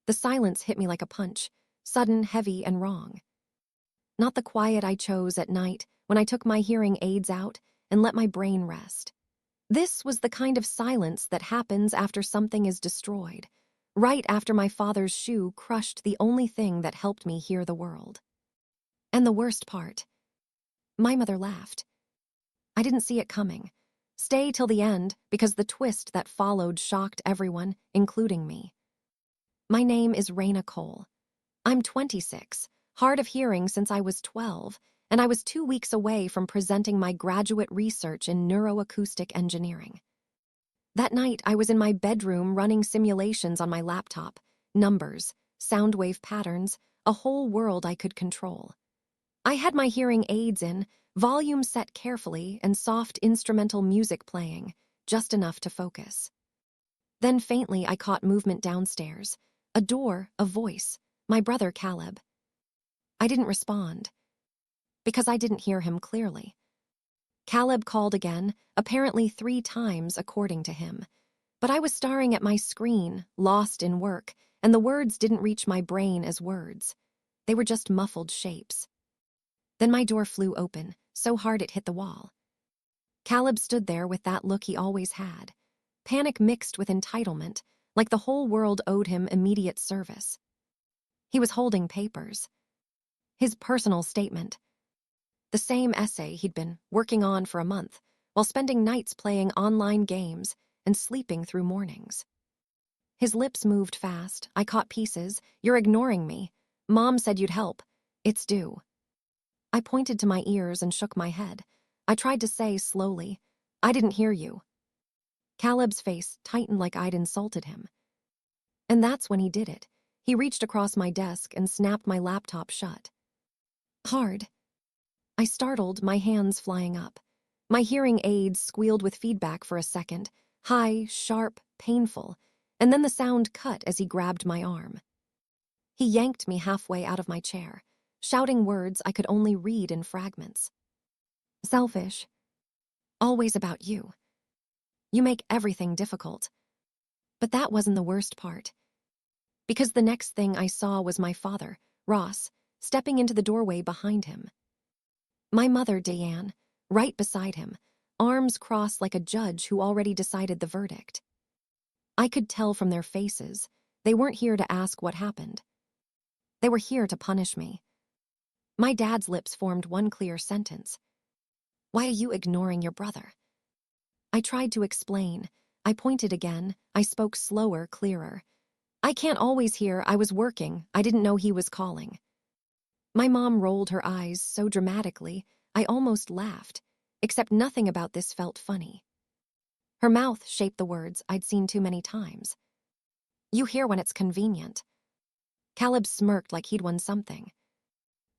The silence hit me like a punch, sudden, heavy, and wrong. Not the quiet I chose at night when I took my hearing aids out and let my brain rest. This was the kind of silence that happens after something is destroyed, right after my father's shoe crushed the only thing that helped me hear the world. And the worst part, my mother laughed. I didn't see it coming. Stay till the end because the twist that followed shocked everyone, including me. My name is Raina Cole. I'm 26, hard of hearing since I was 12, and I was 2 weeks away from presenting my graduate research in neuroacoustic engineering. That night, I was in my bedroom running simulations on my laptop, numbers, sound wave patterns, a whole world I could control. I had my hearing aids in, volume set carefully, and soft instrumental music playing, just enough to focus. Then faintly, I caught movement downstairs. A door, a voice, my brother Caleb. I didn't respond, because I didn't hear him clearly. Caleb called again, apparently 3 times according to him. But I was staring at my screen, lost in work, and the words didn't reach my brain as words. They were just muffled shapes. Then my door flew open, so hard it hit the wall. Caleb stood there with that look he always had, panic mixed with entitlement, like the whole world owed him immediate service. He was holding papers. His personal statement. The same essay he'd been working on for a month, while spending nights playing online games and sleeping through mornings. His lips moved fast. I caught pieces. You're ignoring me. Mom said you'd help. It's due. I pointed to my ears and shook my head. I tried to say slowly, I didn't hear you. Caleb's face tightened like I'd insulted him. And that's when he did it. He reached across my desk and snapped my laptop shut. Hard. I startled, my hands flying up. My hearing aids squealed with feedback for a second, high, sharp, painful, and then the sound cut as he grabbed my arm. He yanked me halfway out of my chair, shouting words I could only read in fragments. Selfish. Always about you. You make everything difficult. But that wasn't the worst part. Because the next thing I saw was my father, Ross, stepping into the doorway behind him. My mother, Diane, right beside him, arms crossed like a judge who already decided the verdict. I could tell from their faces, they weren't here to ask what happened. They were here to punish me. My dad's lips formed one clear sentence. Why are you ignoring your brother? I tried to explain. I pointed again. I spoke slower, clearer. I can't always hear. I was working. I didn't know he was calling. My mom rolled her eyes so dramatically, I almost laughed, except nothing about this felt funny. Her mouth shaped the words I'd seen too many times. You hear when it's convenient. Caleb smirked like he'd won something.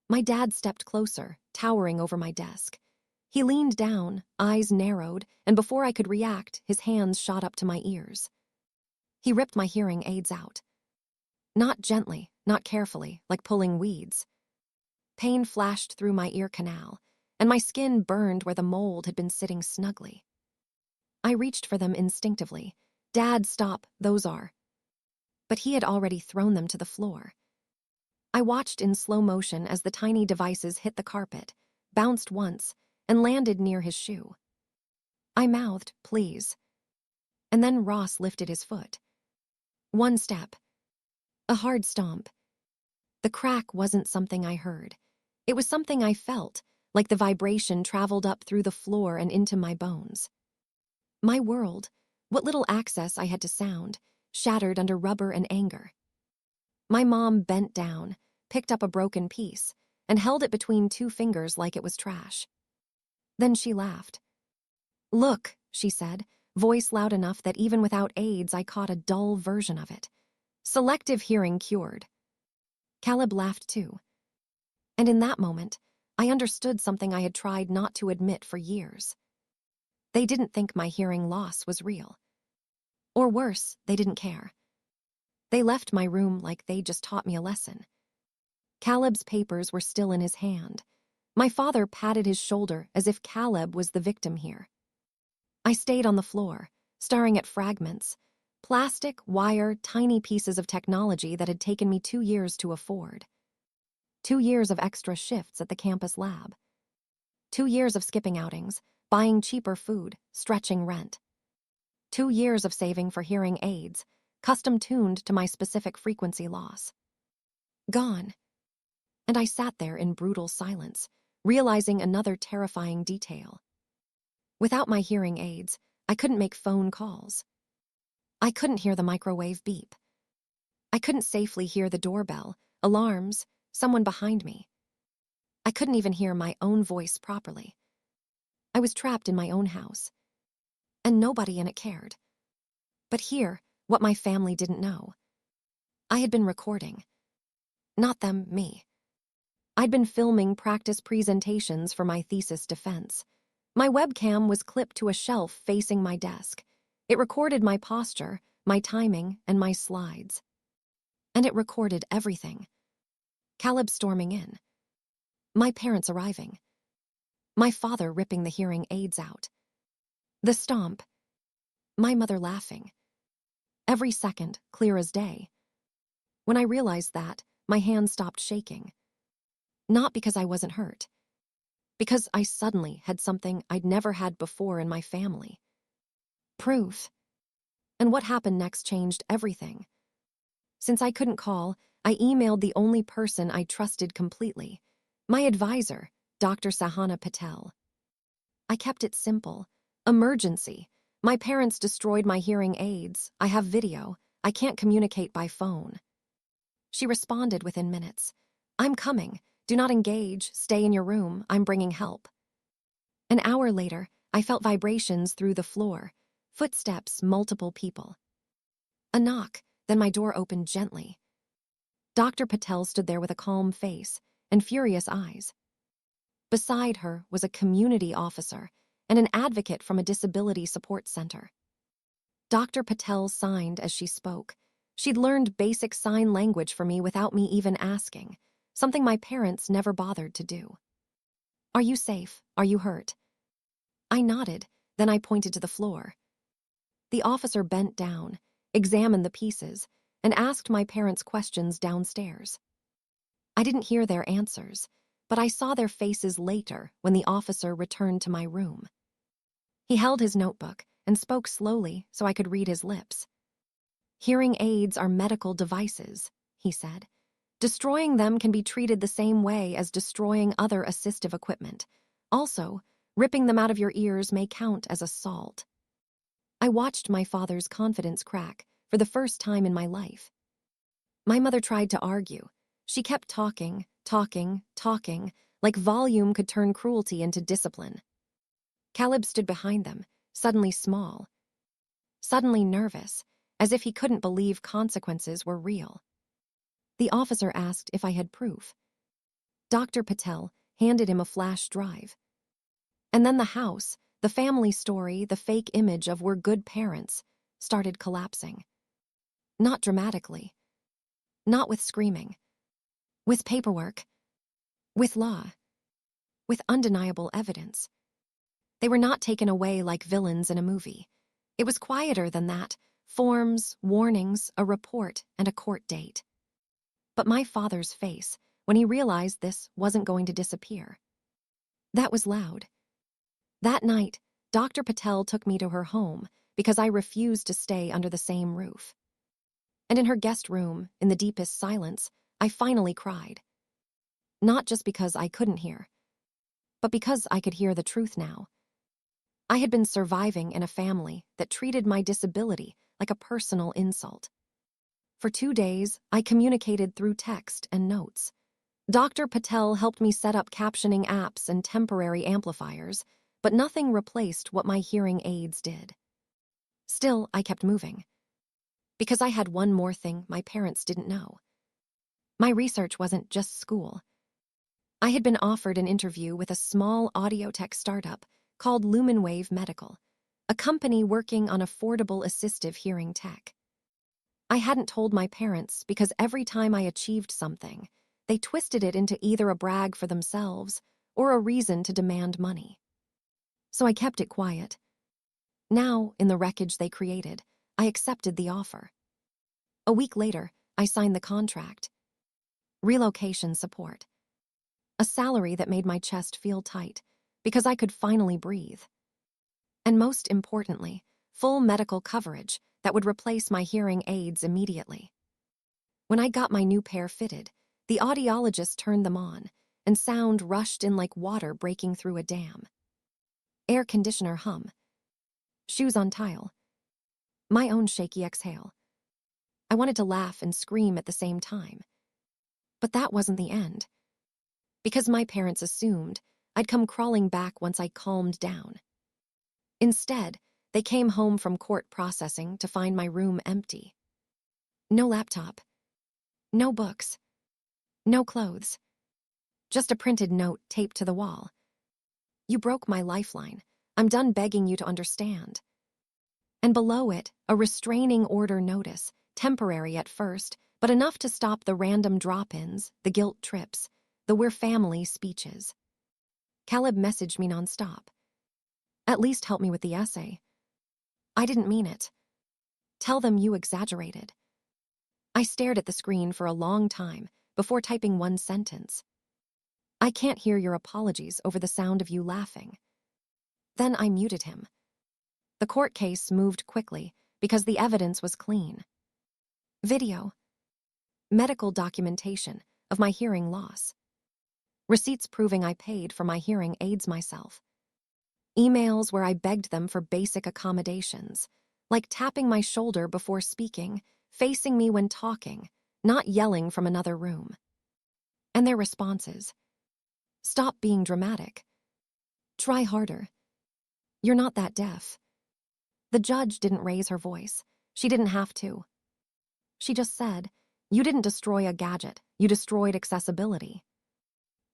My dad stepped closer, towering over my desk. He leaned down, eyes narrowed, and before I could react, his hands shot up to my ears. He ripped my hearing aids out. Not gently, not carefully, like pulling weeds. Pain flashed through my ear canal, and my skin burned where the mold had been sitting snugly. I reached for them instinctively. Dad, stop, those are. But he had already thrown them to the floor. I watched in slow motion as the tiny devices hit the carpet, bounced once, and landed near his shoe. I mouthed, please. And then Ross lifted his foot. One step. A hard stomp. The crack wasn't something I heard. It was something I felt, like the vibration traveled up through the floor and into my bones. My world, what little access I had to sound, shattered under rubber and anger. My mom bent down, picked up a broken piece, and held it between 2 fingers like it was trash. Then she laughed. Look, she said, voice loud enough that even without aids I caught a dull version of it. Selective hearing cured. Caleb laughed too. And in that moment, I understood something I had tried not to admit for years. They didn't think my hearing loss was real. Or worse, they didn't care. They left my room like they just taught me a lesson. Caleb's papers were still in his hand. My father patted his shoulder as if Caleb was the victim here. I stayed on the floor, staring at fragments, Plastic, wire, tiny pieces of technology that had taken me 2 years to afford. 2 years of extra shifts at the campus lab. 2 years of skipping outings, buying cheaper food, stretching rent. 2 years of saving for hearing aids, custom-tuned to my specific frequency loss. Gone. And I sat there in brutal silence, realizing another terrifying detail. Without my hearing aids, I couldn't make phone calls. I couldn't hear the microwave beep. I couldn't safely hear the doorbell, alarms, someone behind me. I couldn't even hear my own voice properly. I was trapped in my own house, and nobody in it cared. But here, what my family didn't know. I had been recording. Not them, me. I'd been filming practice presentations for my thesis defense. My webcam was clipped to a shelf facing my desk. It recorded my posture, my timing, and my slides. And it recorded everything. Caleb storming in. My parents arriving. My father ripping the hearing aids out. The stomp. My mother laughing. Every second, clear as day. When I realized that, my hand stopped shaking. Not because I wasn't hurt. Because I suddenly had something I'd never had before in my family. Proof. And what happened next changed everything. Since I couldn't call, I emailed the only person I trusted completely. My advisor, Dr. Sahana Patel. I kept it simple. Emergency. My parents destroyed my hearing aids. I have video. I can't communicate by phone. She responded within minutes. I'm coming. Do not engage. Stay in your room. I'm bringing help. An hour later, I felt vibrations through the floor. Footsteps, multiple people. A knock, then my door opened gently. Dr. Patel stood there with a calm face and furious eyes. Beside her was a community officer and an advocate from a disability support center. Dr. Patel signed as she spoke. She'd learned basic sign language for me without me even asking, something my parents never bothered to do. Are you safe? Are you hurt? I nodded, then I pointed to the floor. The officer bent down, examined the pieces, and asked my parents questions downstairs. I didn't hear their answers, but I saw their faces later when the officer returned to my room. He held his notebook and spoke slowly so I could read his lips. Hearing aids are medical devices, he said. Destroying them can be treated the same way as destroying other assistive equipment. Also, ripping them out of your ears may count as assault. I watched my father's confidence crack for the first time in my life. My mother tried to argue. She kept talking, like volume could turn cruelty into discipline. Caleb stood behind them, suddenly small, suddenly nervous, as if he couldn't believe consequences were real. The officer asked if I had proof. Dr. Patel handed him a flash drive. And then the house, the family story, the fake image of we're good parents, started collapsing. Not dramatically. Not with screaming. With paperwork. With law. With undeniable evidence. They were not taken away like villains in a movie. It was quieter than that. Forms, warnings, a report, and a court date. But my father's face, when he realized this wasn't going to disappear. That was loud. That night, Dr. Patel took me to her home because I refused to stay under the same roof. And in her guest room, in the deepest silence, I finally cried. Not just because I couldn't hear, but because I could hear the truth now. I had been surviving in a family that treated my disability like a personal insult. For 2 days, I communicated through text and notes. Dr. Patel helped me set up captioning apps and temporary amplifiers, but nothing replaced what my hearing aids did. Still, I kept moving. Because I had one more thing my parents didn't know. My research wasn't just school. I had been offered an interview with a small audio tech startup called Lumenwave Medical, a company working on affordable assistive hearing tech. I hadn't told my parents because every time I achieved something, they twisted it into either a brag for themselves or a reason to demand money. So I kept it quiet. Now, in the wreckage they created, I accepted the offer. A week later, I signed the contract. Relocation support. A salary that made my chest feel tight because I could finally breathe. And most importantly, full medical coverage that would replace my hearing aids immediately. When I got my new pair fitted, the audiologist turned them on, and sound rushed in like water breaking through a dam. Air conditioner hum. Shoes on tile. My own shaky exhale. I wanted to laugh and scream at the same time. But that wasn't the end. Because my parents assumed I'd come crawling back once I calmed down. Instead, they came home from court processing to find my room empty. No laptop. No books. No clothes. Just a printed note taped to the wall. You broke my lifeline. I'm done begging you to understand. And below it, a restraining order notice, temporary at first, but enough to stop the random drop-ins, the guilt trips, the we're family speeches. Caleb messaged me nonstop. At least help me with the essay. I didn't mean it. Tell them you exaggerated. I stared at the screen for a long time before typing one sentence. I can't hear your apologies over the sound of you laughing. Then I muted him. The court case moved quickly because the evidence was clean. Video. Medical documentation of my hearing loss. Receipts proving I paid for my hearing aids myself. Emails where I begged them for basic accommodations, like tapping my shoulder before speaking, facing me when talking, not yelling from another room. And their responses. Stop being dramatic. Try harder. You're not that deaf. The judge didn't raise her voice. She didn't have to. She just said, you didn't destroy a gadget, you destroyed accessibility.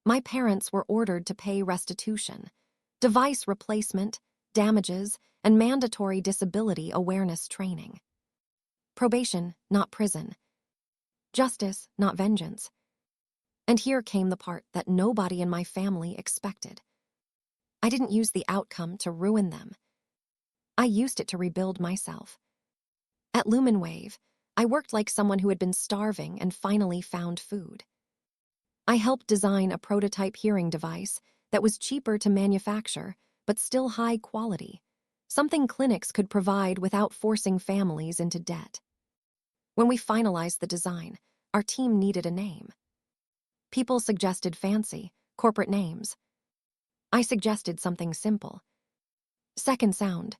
My parents were ordered to pay restitution, device replacement, damages, and mandatory disability awareness training. Probation, not prison. Justice, not vengeance. And here came the part that nobody in my family expected. I didn't use the outcome to ruin them. I used it to rebuild myself. At Lumenwave, I worked like someone who had been starving and finally found food. I helped design a prototype hearing device that was cheaper to manufacture, but still high quality, something clinics could provide without forcing families into debt. When we finalized the design, our team needed a name. People suggested fancy, corporate names. I suggested something simple. Second Sound.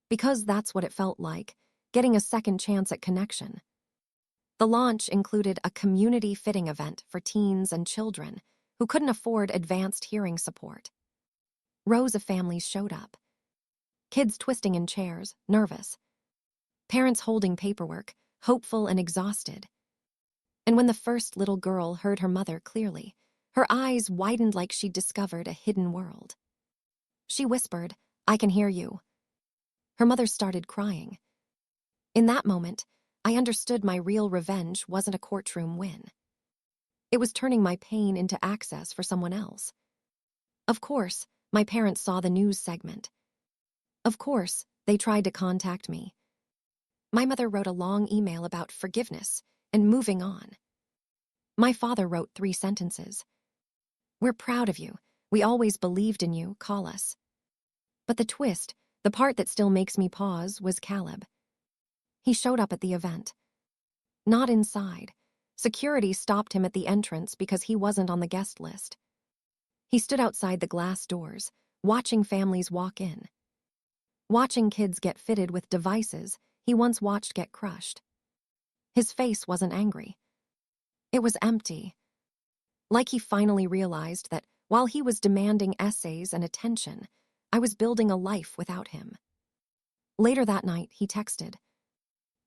Because that's what it felt like, getting a second chance at connection. The launch included a community fitting event for teens and children who couldn't afford advanced hearing support. Rows of families showed up. Kids twisting in chairs, nervous. Parents holding paperwork, hopeful and exhausted. And when the first little girl heard her mother clearly, her eyes widened like she'd discovered a hidden world. She whispered, "I can hear you." Her mother started crying. In that moment, I understood my real revenge wasn't a courtroom win. It was turning my pain into access for someone else. Of course, my parents saw the news segment. Of course, they tried to contact me. My mother wrote a long email about forgiveness and moving on. My father wrote 3 sentences. "We're proud of you. We always believed in you. Call us." But the twist, the part that still makes me pause, was Caleb. He showed up at the event. Not inside. Security stopped him at the entrance because he wasn't on the guest list. He stood outside the glass doors, watching families walk in. Watching kids get fitted with devices he once watched get crushed. His face wasn't angry. It was empty. Like he finally realized that while he was demanding essays and attention, I was building a life without him. Later that night, he texted,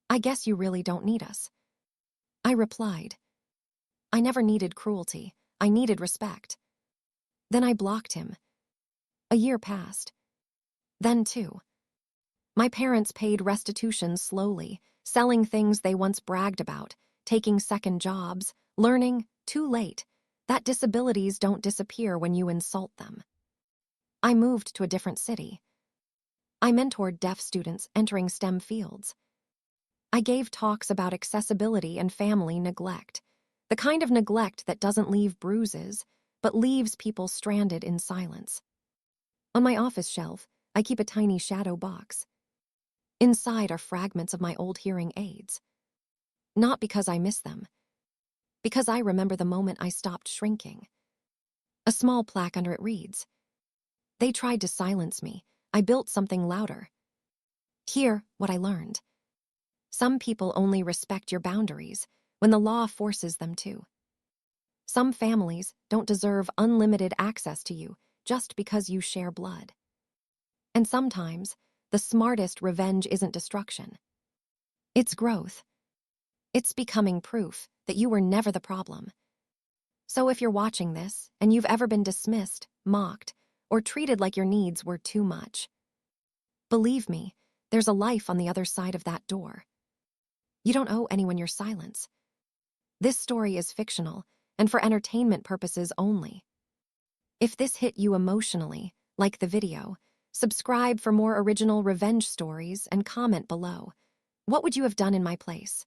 "I guess you really don't need us." I replied, "I never needed cruelty. I needed respect." Then I blocked him. A year passed. Then 2. My parents paid restitution slowly, selling things they once bragged about, taking second jobs, learning, too late, that disabilities don't disappear when you insult them. I moved to a different city. I mentored deaf students entering STEM fields. I gave talks about accessibility and family neglect, the kind of neglect that doesn't leave bruises, but leaves people stranded in silence. On my office shelf, I keep a tiny shadow box. Inside are fragments of my old hearing aids. Not because I miss them, because I remember the moment I stopped shrinking. A small plaque under it reads, "They tried to silence me. I built something louder." Here, what I learned. Some people only respect your boundaries when the law forces them to. Some families don't deserve unlimited access to you just because you share blood. And sometimes, the smartest revenge isn't destruction. It's growth. It's becoming proof that you were never the problem. So if you're watching this and you've ever been dismissed, mocked, or treated like your needs were too much, believe me, there's a life on the other side of that door. You don't owe anyone your silence. This story is fictional and for entertainment purposes only. If this hit you emotionally, like the video, subscribe for more original revenge stories and comment below. What would you have done in my place?